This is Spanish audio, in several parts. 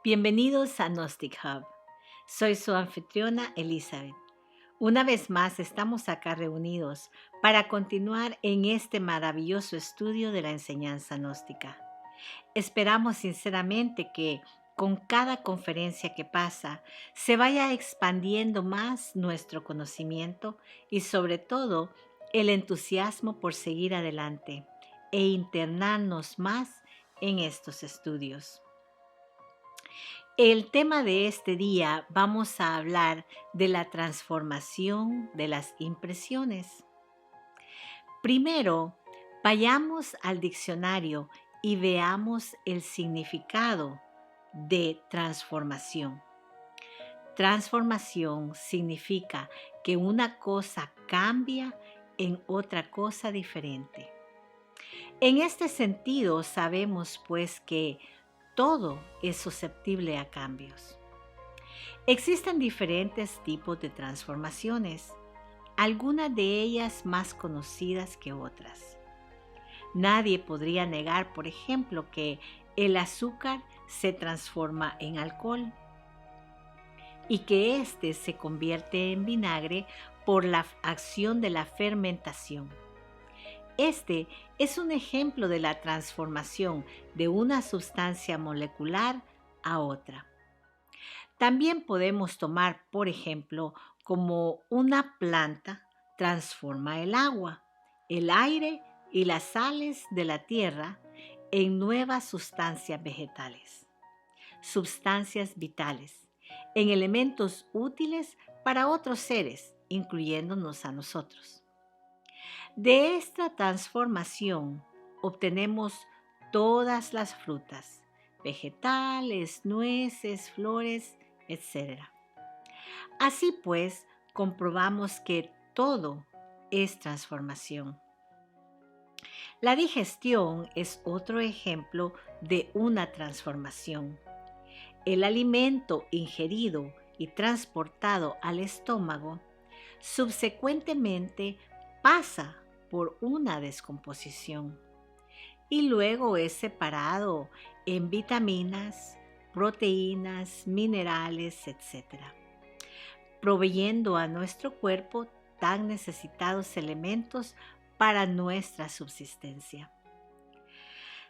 Bienvenidos a Gnostic Hub. Soy su anfitriona Elizabeth. Una vez más estamos acá reunidos para continuar en este maravilloso estudio de la enseñanza gnóstica. Esperamos sinceramente que con cada conferencia que pasa se vaya expandiendo más nuestro conocimiento y sobre todo el entusiasmo por seguir adelante e internarnos más en estos estudios. El tema de este día vamos a hablar de la transformación de las impresiones. Primero, vayamos al diccionario y veamos el significado de transformación. Transformación significa que una cosa cambia en otra cosa diferente. En este sentido, sabemos pues que todo es susceptible a cambios. Existen diferentes tipos de transformaciones, algunas de ellas más conocidas que otras. Nadie podría negar, por ejemplo, que el azúcar se transforma en alcohol y que éste se convierte en vinagre por la acción de la fermentación. Este es un ejemplo de la transformación de una sustancia molecular a otra. También podemos tomar, por ejemplo, como una planta transforma el agua, el aire y las sales de la tierra en nuevas sustancias vegetales, sustancias vitales, en elementos útiles para otros seres, incluyéndonos a nosotros. De esta transformación obtenemos todas las frutas, vegetales, nueces, flores, etc. Así pues, comprobamos que todo es transformación. La digestión es otro ejemplo de una transformación. El alimento ingerido y transportado al estómago subsecuentemente pasa por una descomposición y luego es separado en vitaminas, proteínas, minerales, etc., proveyendo a nuestro cuerpo tan necesitados elementos para nuestra subsistencia.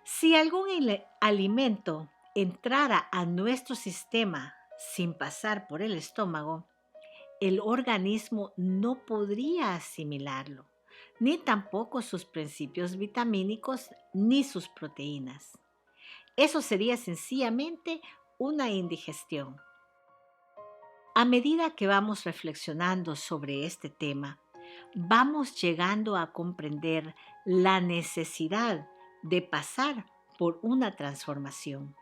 Si algún alimento entrara a nuestro sistema sin pasar por el estómago, el organismo no podría asimilarlo, ni tampoco sus principios vitamínicos ni sus proteínas. Eso sería sencillamente una indigestión. A medida que vamos reflexionando sobre este tema, vamos llegando a comprender la necesidad de pasar por una transformación.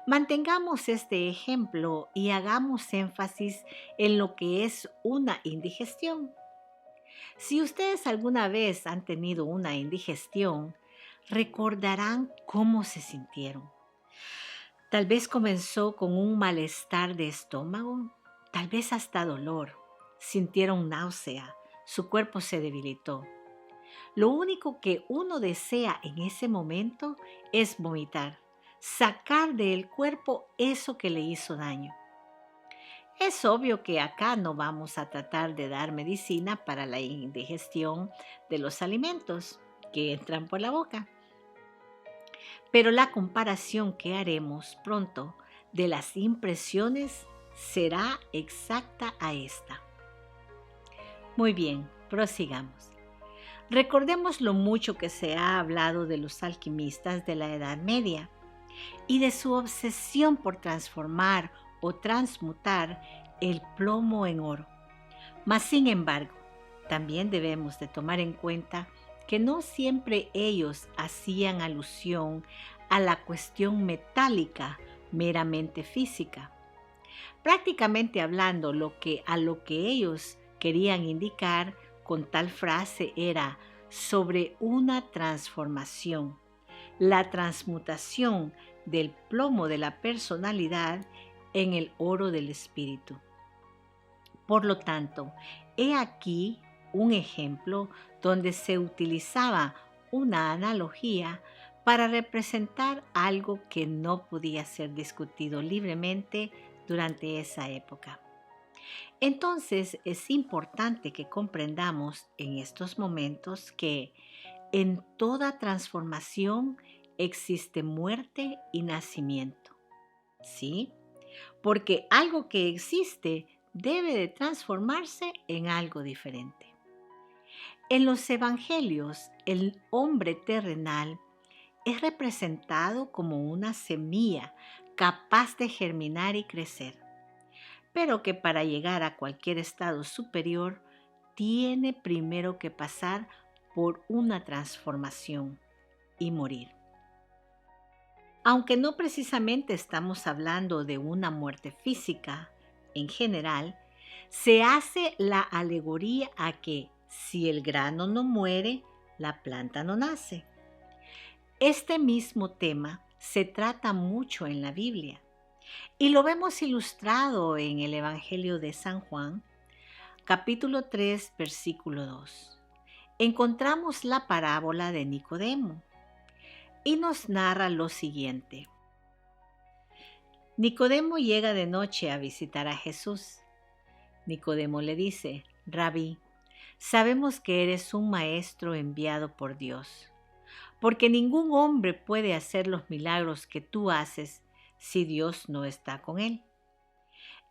Mantengamos este ejemplo y hagamos énfasis en lo que es una indigestión. Si ustedes alguna vez han tenido una indigestión, recordarán cómo se sintieron. Tal vez comenzó con un malestar de estómago, tal vez hasta dolor. Sintieron náusea, su cuerpo se debilitó. Lo único que uno desea en ese momento es vomitar, sacar del cuerpo eso que le hizo daño. Es obvio que acá no vamos a tratar de dar medicina para la indigestión de los alimentos que entran por la boca. Pero la comparación que haremos pronto de las impresiones será exacta a esta. Muy bien, prosigamos. Recordemos lo mucho que se ha hablado de los alquimistas de la Edad Media y de su obsesión por transformar o transmutar el plomo en oro. Mas, sin embargo, también debemos de tomar en cuenta que no siempre ellos hacían alusión a la cuestión metálica meramente física. Prácticamente hablando, a lo que ellos querían indicar con tal frase era sobre una transformación, la transmutación del plomo de la personalidad en el oro del espíritu. Por lo tanto, he aquí un ejemplo donde se utilizaba una analogía para representar algo que no podía ser discutido libremente durante esa época. Entonces es importante que comprendamos en estos momentos que en toda transformación existe muerte y nacimiento. ¿Sí? Porque algo que existe debe de transformarse en algo diferente. En los evangelios, el hombre terrenal es representado como una semilla capaz de germinar y crecer, pero que para llegar a cualquier estado superior tiene primero que pasar por una transformación y morir. Aunque no precisamente estamos hablando de una muerte física, en general, se hace la alegoría a que si el grano no muere, la planta no nace. Este mismo tema se trata mucho en la Biblia y lo vemos ilustrado en el Evangelio de San Juan, capítulo 3, versículo 2. Encontramos la parábola de Nicodemo y nos narra lo siguiente. Nicodemo llega de noche a visitar a Jesús. Nicodemo le dice: Rabí, sabemos que eres un maestro enviado por Dios, porque ningún hombre puede hacer los milagros que tú haces si Dios no está con él.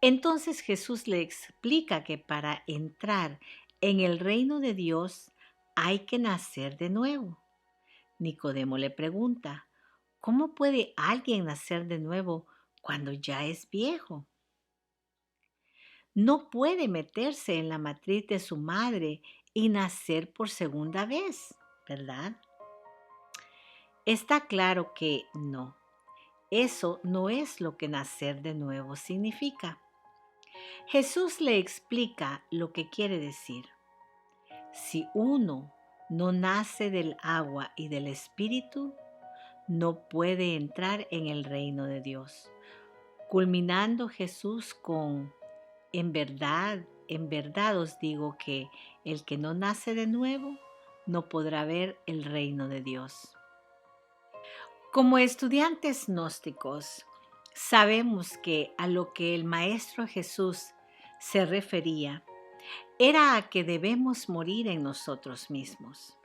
Entonces Jesús le explica que para entrar en el reino de Dios hay que nacer de nuevo. Nicodemo le pregunta: ¿cómo puede alguien nacer de nuevo cuando ya es viejo? No puede meterse en la matriz de su madre y nacer por segunda vez, ¿verdad? Está claro que no. Eso no es lo que nacer de nuevo significa. Jesús le explica lo que quiere decir. Si uno no nace del agua y del Espíritu, no puede entrar en el reino de Dios. Culminando Jesús con: en verdad os digo que el que no nace de nuevo no podrá ver el reino de Dios. Como estudiantes gnósticos, sabemos que a lo que el Maestro Jesús se refería era a que debemos morir en nosotros mismos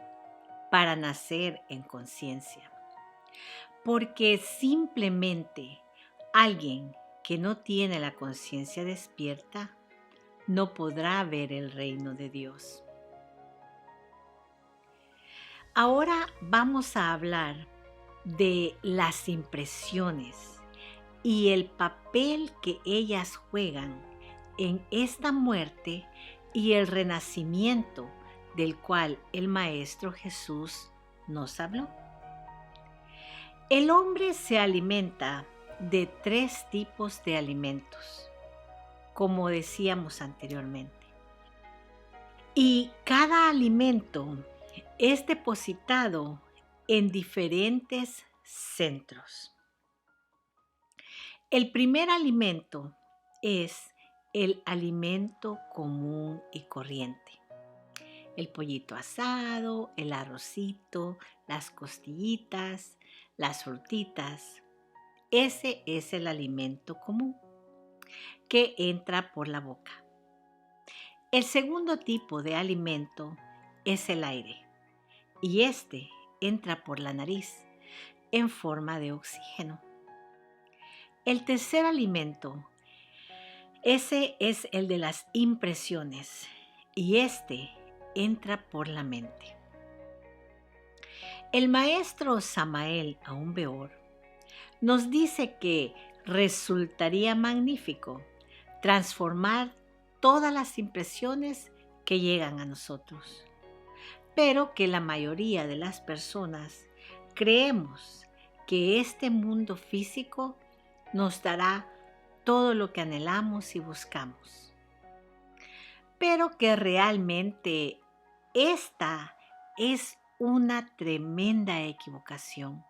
para nacer en conciencia. Porque simplemente alguien que no tiene la conciencia despierta no podrá ver el reino de Dios. Ahora vamos a hablar de las impresiones y el papel que ellas juegan en esta muerte y el renacimiento del cual el Maestro Jesús nos habló. El hombre se alimenta de 3 tipos de alimentos, como decíamos anteriormente. Y cada alimento es depositado en diferentes centros. El primer alimento es el alimento común y corriente. El pollito asado, el arrocito, las costillitas, las frutitas. Ese es el alimento común que entra por la boca. El segundo tipo de alimento es el aire y este entra por la nariz en forma de oxígeno. El tercer alimento, ese es el de las impresiones y este entra por la mente. El maestro Samael Aun Weor nos dice que resultaría magnífico transformar todas las impresiones que llegan a nosotros, pero que la mayoría de las personas creemos que este mundo físico nos dará todo lo que anhelamos y buscamos, pero que realmente esta es una tremenda equivocación,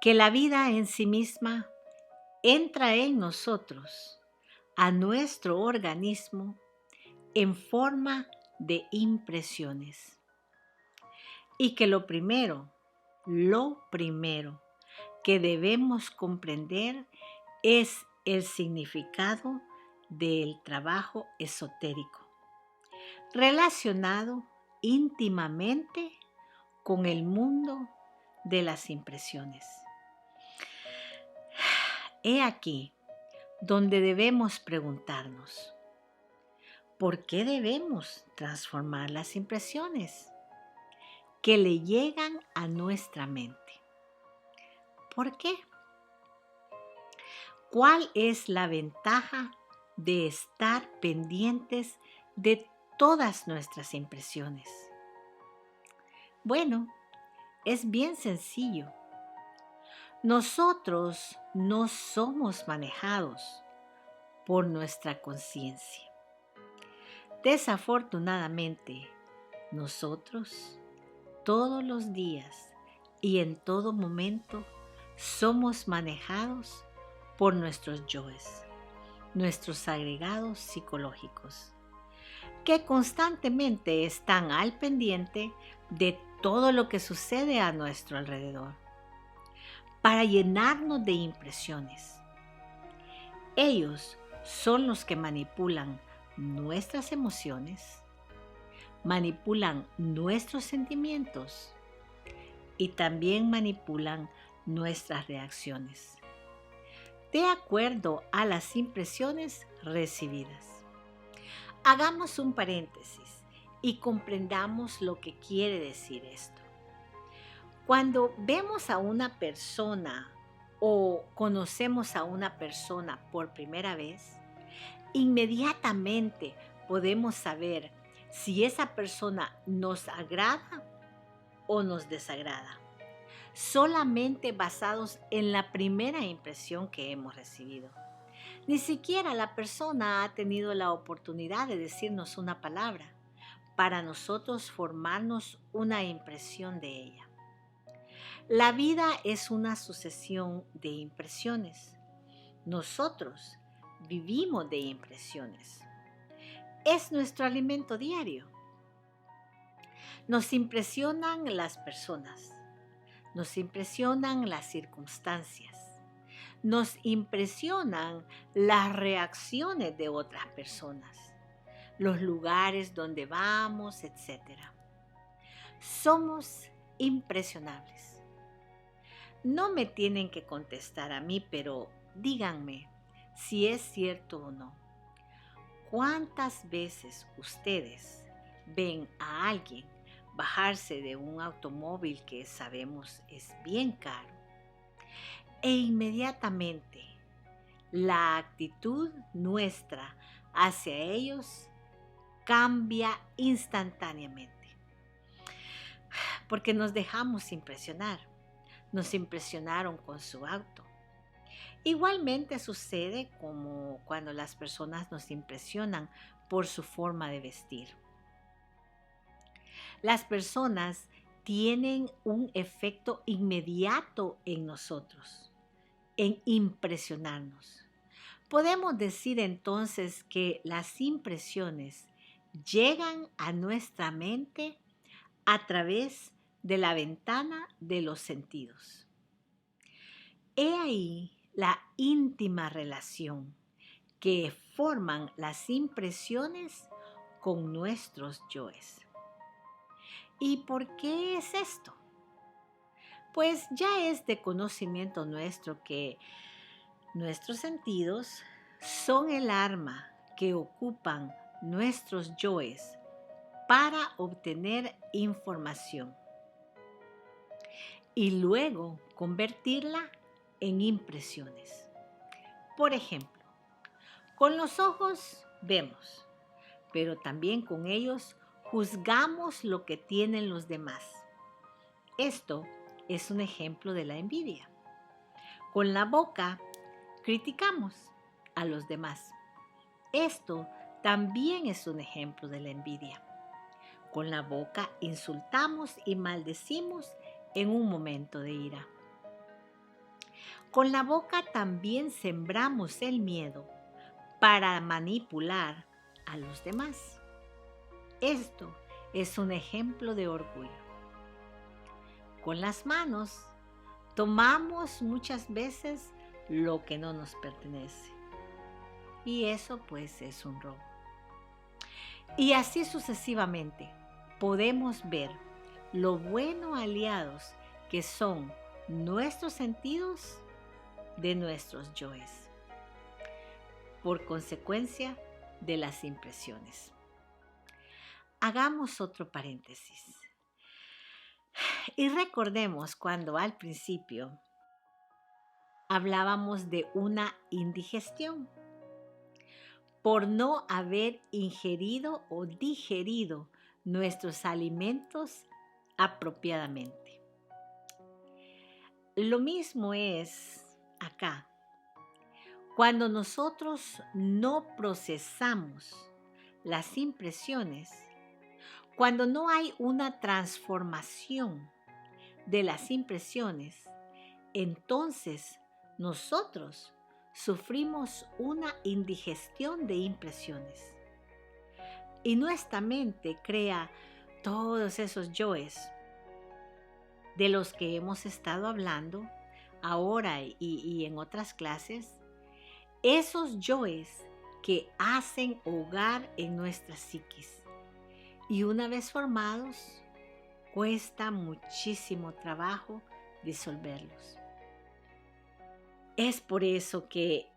que la vida en sí misma entra en nosotros, a nuestro organismo, en forma de impresiones. Y que lo primero, lo primero que debemos comprender es el significado del trabajo esotérico, relacionado íntimamente con el mundo de las impresiones. He aquí donde debemos preguntarnos, ¿por qué debemos transformar las impresiones que le llegan a nuestra mente? ¿Por qué? ¿Cuál es la ventaja de estar pendientes de todas nuestras impresiones? Bueno, es bien sencillo. Nosotros no somos manejados por nuestra conciencia. Desafortunadamente, nosotros todos los días y en todo momento somos manejados por nuestros yoes, nuestros agregados psicológicos, que constantemente están al pendiente de todo lo que sucede a nuestro alrededor, para llenarnos de impresiones. Ellos son los que manipulan nuestras emociones, manipulan nuestros sentimientos y también manipulan nuestras reacciones, de acuerdo a las impresiones recibidas. Hagamos un paréntesis y comprendamos lo que quiere decir esto. Cuando vemos a una persona o conocemos a una persona por primera vez, inmediatamente podemos saber si esa persona nos agrada o nos desagrada, solamente basados en la primera impresión que hemos recibido. Ni siquiera la persona ha tenido la oportunidad de decirnos una palabra para nosotros formarnos una impresión de ella. La vida es una sucesión de impresiones. Nosotros vivimos de impresiones. Es nuestro alimento diario. Nos impresionan las personas, nos impresionan las circunstancias, nos impresionan las reacciones de otras personas, los lugares donde vamos, etc. Somos impresionables. No me tienen que contestar a mí, pero díganme si es cierto o no. ¿Cuántas veces ustedes ven a alguien bajarse de un automóvil que sabemos es bien caro e inmediatamente la actitud nuestra hacia ellos cambia instantáneamente? Porque nos dejamos impresionar. Nos impresionaron con su auto. Igualmente sucede como cuando las personas nos impresionan por su forma de vestir. Las personas tienen un efecto inmediato en nosotros, en impresionarnos. Podemos decir entonces que las impresiones llegan a nuestra mente a través de la ventana de los sentidos. He ahí la íntima relación que forman las impresiones con nuestros yoes. ¿Y por qué es esto? Pues ya es de conocimiento nuestro que nuestros sentidos son el arma que ocupan nuestros yoes para obtener información y luego convertirla en impresiones. Por ejemplo, con los ojos vemos, pero también con ellos juzgamos lo que tienen los demás. Esto es un ejemplo de la envidia. Con la boca criticamos a los demás. Esto también es un ejemplo de la envidia. Con la boca insultamos y maldecimos en un momento de ira. Con la boca también sembramos el miedo para manipular a los demás. Esto es un ejemplo de orgullo. Con las manos tomamos muchas veces lo que no nos pertenece. Y eso pues es un robo. Y así sucesivamente podemos ver lo bueno aliados que son nuestros sentidos de nuestros yoes, por consecuencia de las impresiones. Hagamos otro paréntesis y recordemos cuando al principio hablábamos de una indigestión por no haber ingerido o digerido nuestros alimentos apropiadamente. Lo mismo es acá. Cuando nosotros no procesamos las impresiones, cuando no hay una transformación de las impresiones, entonces nosotros sufrimos una indigestión de impresiones. Y nuestra mente crea todos esos yoes de los que hemos estado hablando ahora y en otras clases, esos yoes que hacen hogar en nuestra psiquis. Y una vez formados, cuesta muchísimo trabajo disolverlos. Es por eso que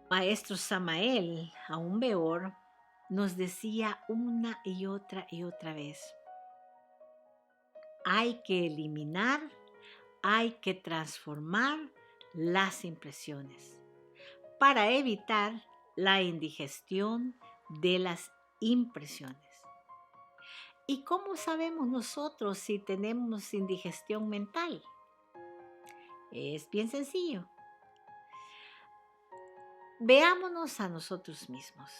Maestro Samael, aún peor, nos decía una y otra vez: hay que eliminar, hay que transformar las impresiones para evitar la indigestión de las impresiones. ¿Y cómo sabemos nosotros si tenemos indigestión mental? Es bien sencillo. Veámonos a nosotros mismos.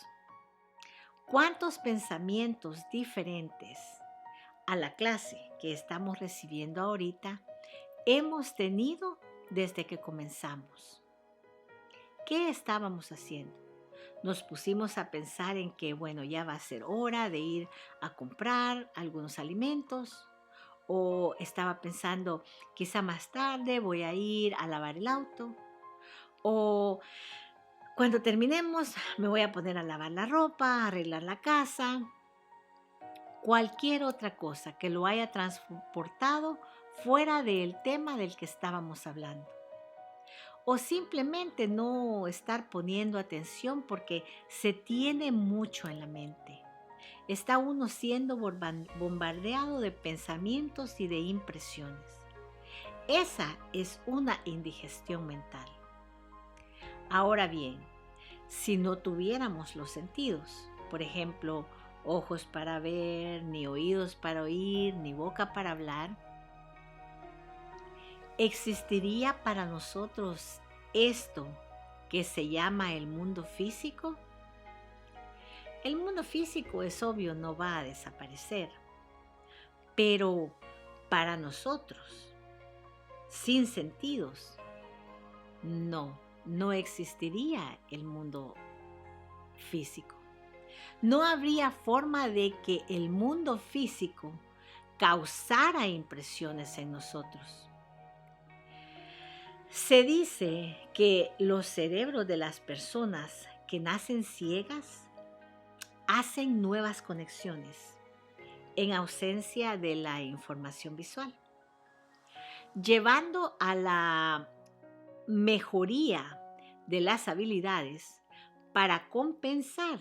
¿Cuántos pensamientos diferentes a la clase que estamos recibiendo ahorita hemos tenido desde que comenzamos? ¿Qué estábamos haciendo? Nos pusimos a pensar en que, bueno, ya va a ser hora de ir a comprar algunos alimentos, o estaba pensando, quizá más tarde voy a ir a lavar el auto, o cuando terminemos me voy a poner a lavar la ropa, a arreglar la casa, cualquier otra cosa que lo haya transportado fuera del tema del que estábamos hablando. O simplemente no estar poniendo atención porque se tiene mucho en la mente. Está uno siendo bombardeado de pensamientos y de impresiones. Esa es una indigestión mental. Ahora bien, si no tuviéramos los sentidos, por ejemplo, ojos para ver, ni oídos para oír, ni boca para hablar, ¿existiría para nosotros esto que se llama el mundo físico? El mundo físico, es obvio, no va a desaparecer, pero para nosotros, sin sentidos, no existiría el mundo físico. No habría forma de que el mundo físico causara impresiones en nosotros. Se dice que los cerebros de las personas que nacen ciegas hacen nuevas conexiones en ausencia de la información visual, llevando a la mejoría de las habilidades para compensar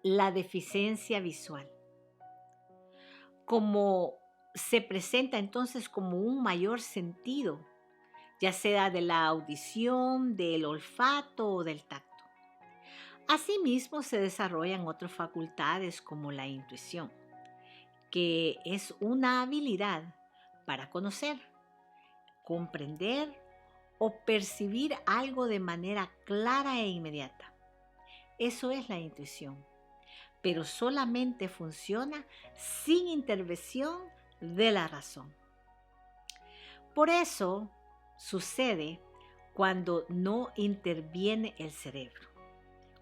la deficiencia visual. Como se presenta entonces como un mayor sentido, ya sea de la audición, del olfato o del tacto. Asimismo, se desarrollan otras facultades como la intuición, que es una habilidad para conocer, comprender o percibir algo de manera clara e inmediata. Eso es la intuición, pero solamente funciona sin intervención de la razón. Por eso sucede cuando no interviene el cerebro,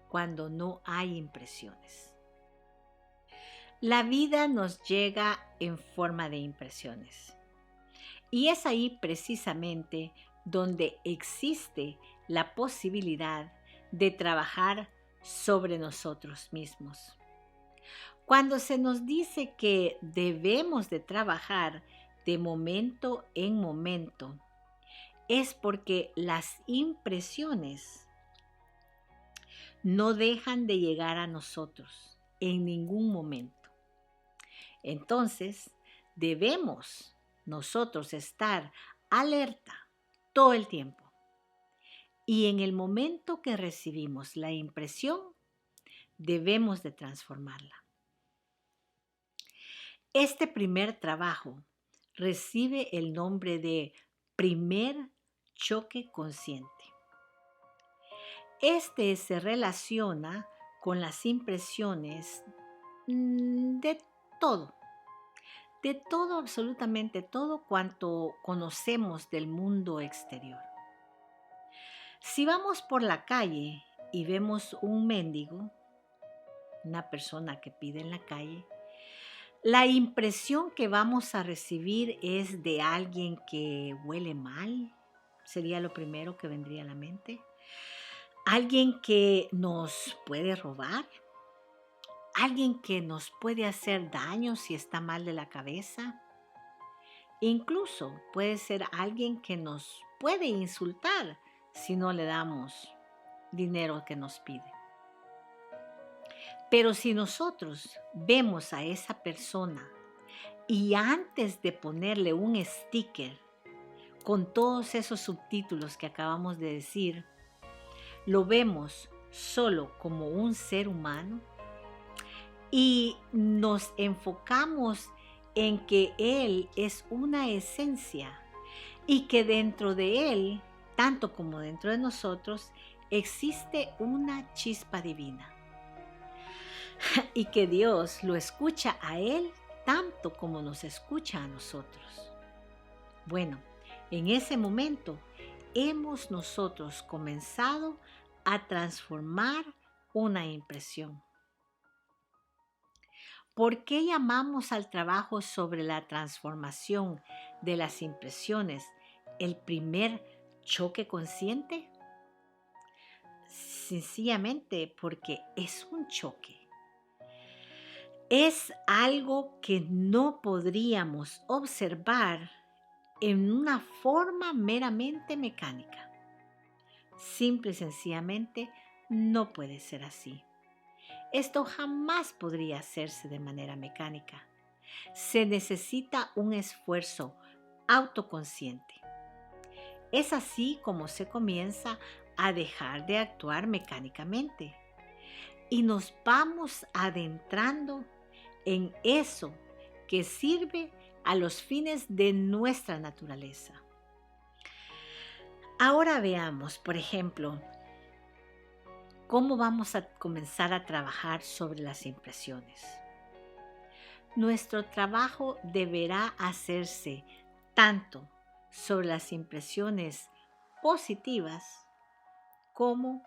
cuando no hay impresiones. La vida nos llega en forma de impresiones. Y es ahí precisamente donde existe la posibilidad de trabajar sobre nosotros mismos. Cuando se nos dice que debemos de trabajar de momento en momento, es porque las impresiones no dejan de llegar a nosotros en ningún momento. Entonces, debemos nosotros estar alerta todo el tiempo. Y en el momento que recibimos la impresión, debemos de transformarla. Este primer trabajo recibe el nombre de primer choque consciente. Este se relaciona con las impresiones de todo, absolutamente todo cuanto conocemos del mundo exterior. Si vamos por la calle y vemos un mendigo, una persona que pide en la calle, la impresión que vamos a recibir es de alguien que huele mal, sería lo primero que vendría a la mente. Alguien que nos puede robar, alguien que nos puede hacer daño si está mal de la cabeza. Incluso puede ser alguien que nos puede insultar si no le damos dinero que nos pide. Pero si nosotros vemos a esa persona y antes de ponerle un sticker con todos esos subtítulos que acabamos de decir, lo vemos solo como un ser humano y nos enfocamos en que Él es una esencia y que dentro de Él, tanto como dentro de nosotros, existe una chispa divina. Y que Dios lo escucha a Él tanto como nos escucha a nosotros. Bueno, en ese momento hemos nosotros comenzado a transformar una impresión. ¿Por qué llamamos al trabajo sobre la transformación de las impresiones el primer choque consciente? Sencillamente porque es un choque. Es algo que no podríamos observar en una forma meramente mecánica. Simple y sencillamente no puede ser así. Esto jamás podría hacerse de manera mecánica. Se necesita un esfuerzo autoconsciente. Es así como se comienza a dejar de actuar mecánicamente y nos vamos adentrando en eso que sirve a los fines de nuestra naturaleza. Ahora veamos, por ejemplo, cómo vamos a comenzar a trabajar sobre las impresiones. Nuestro trabajo deberá hacerse tanto sobre las impresiones positivas como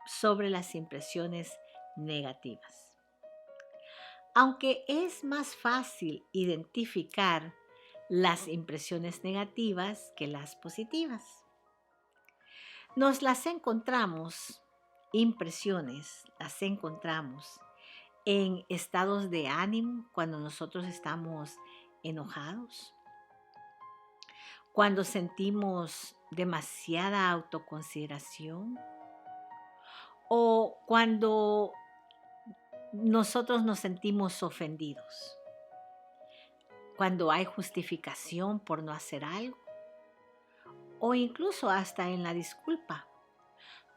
sobre las impresiones negativas. Aunque es más fácil identificar las impresiones negativas que las positivas. Impresiones las encontramos en estados de ánimo cuando nosotros estamos enojados, cuando sentimos demasiada autoconsideración o cuando nosotros nos sentimos ofendidos, cuando hay justificación por no hacer algo o incluso hasta en la disculpa.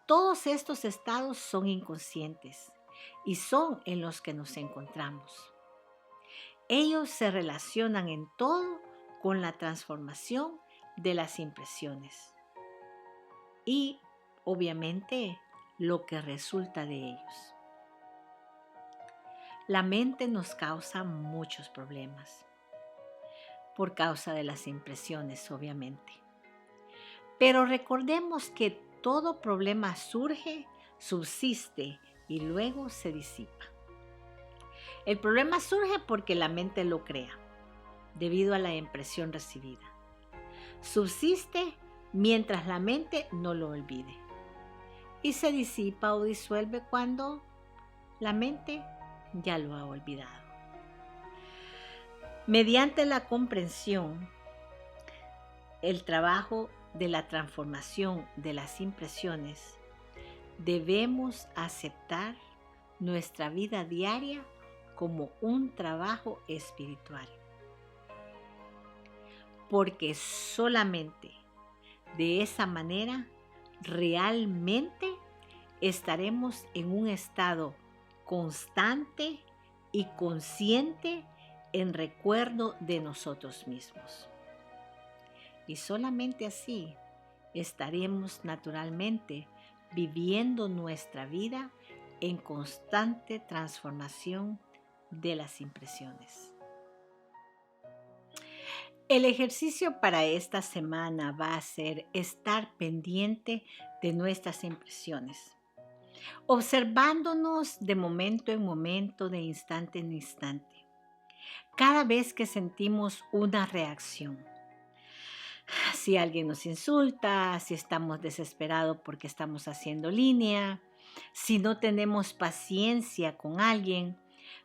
Todos estos estados son inconscientes y son en los que nos encontramos. Ellos se relacionan en todo con la transformación de las impresiones y, obviamente, lo que resulta de ellos. La mente nos causa muchos problemas por causa de las impresiones, obviamente. Pero recordemos que todo problema surge, subsiste y luego se disipa. El problema surge porque la mente lo crea, debido a la impresión recibida. subsiste mientras la mente no lo olvide y se disipa o disuelve cuando la mente ya lo ha olvidado. Mediante la comprensión, el trabajo de la transformación de las impresiones, debemos aceptar nuestra vida diaria como un trabajo espiritual. Porque solamente de esa manera realmente estaremos en un estado constante y consciente en recuerdo de nosotros mismos. Y solamente así estaremos naturalmente viviendo nuestra vida en constante transformación de las impresiones. El ejercicio para esta semana va a ser estar pendiente de nuestras impresiones, observándonos de momento en momento, de instante en instante, cada vez que sentimos una reacción. Si alguien nos insulta, si estamos desesperados porque estamos haciendo línea, si no tenemos paciencia con alguien,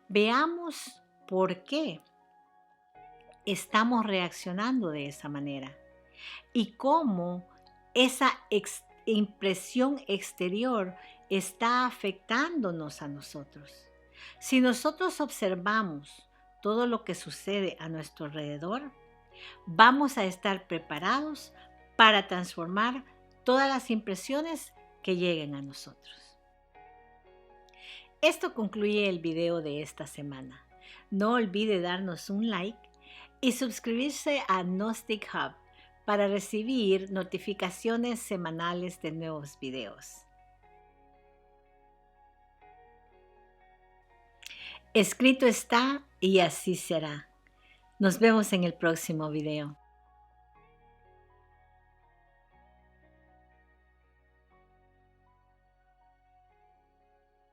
veamos por qué estamos reaccionando de esa manera y cómo esa impresión exterior está afectándonos a nosotros. Si nosotros observamos todo lo que sucede a nuestro alrededor, vamos a estar preparados para transformar todas las impresiones que lleguen a nosotros. Esto concluye el video de esta semana. No olvide darnos un like y suscribirse a Gnostic Hub para recibir notificaciones semanales de nuevos videos. Escrito está y así será. Nos vemos en el próximo video.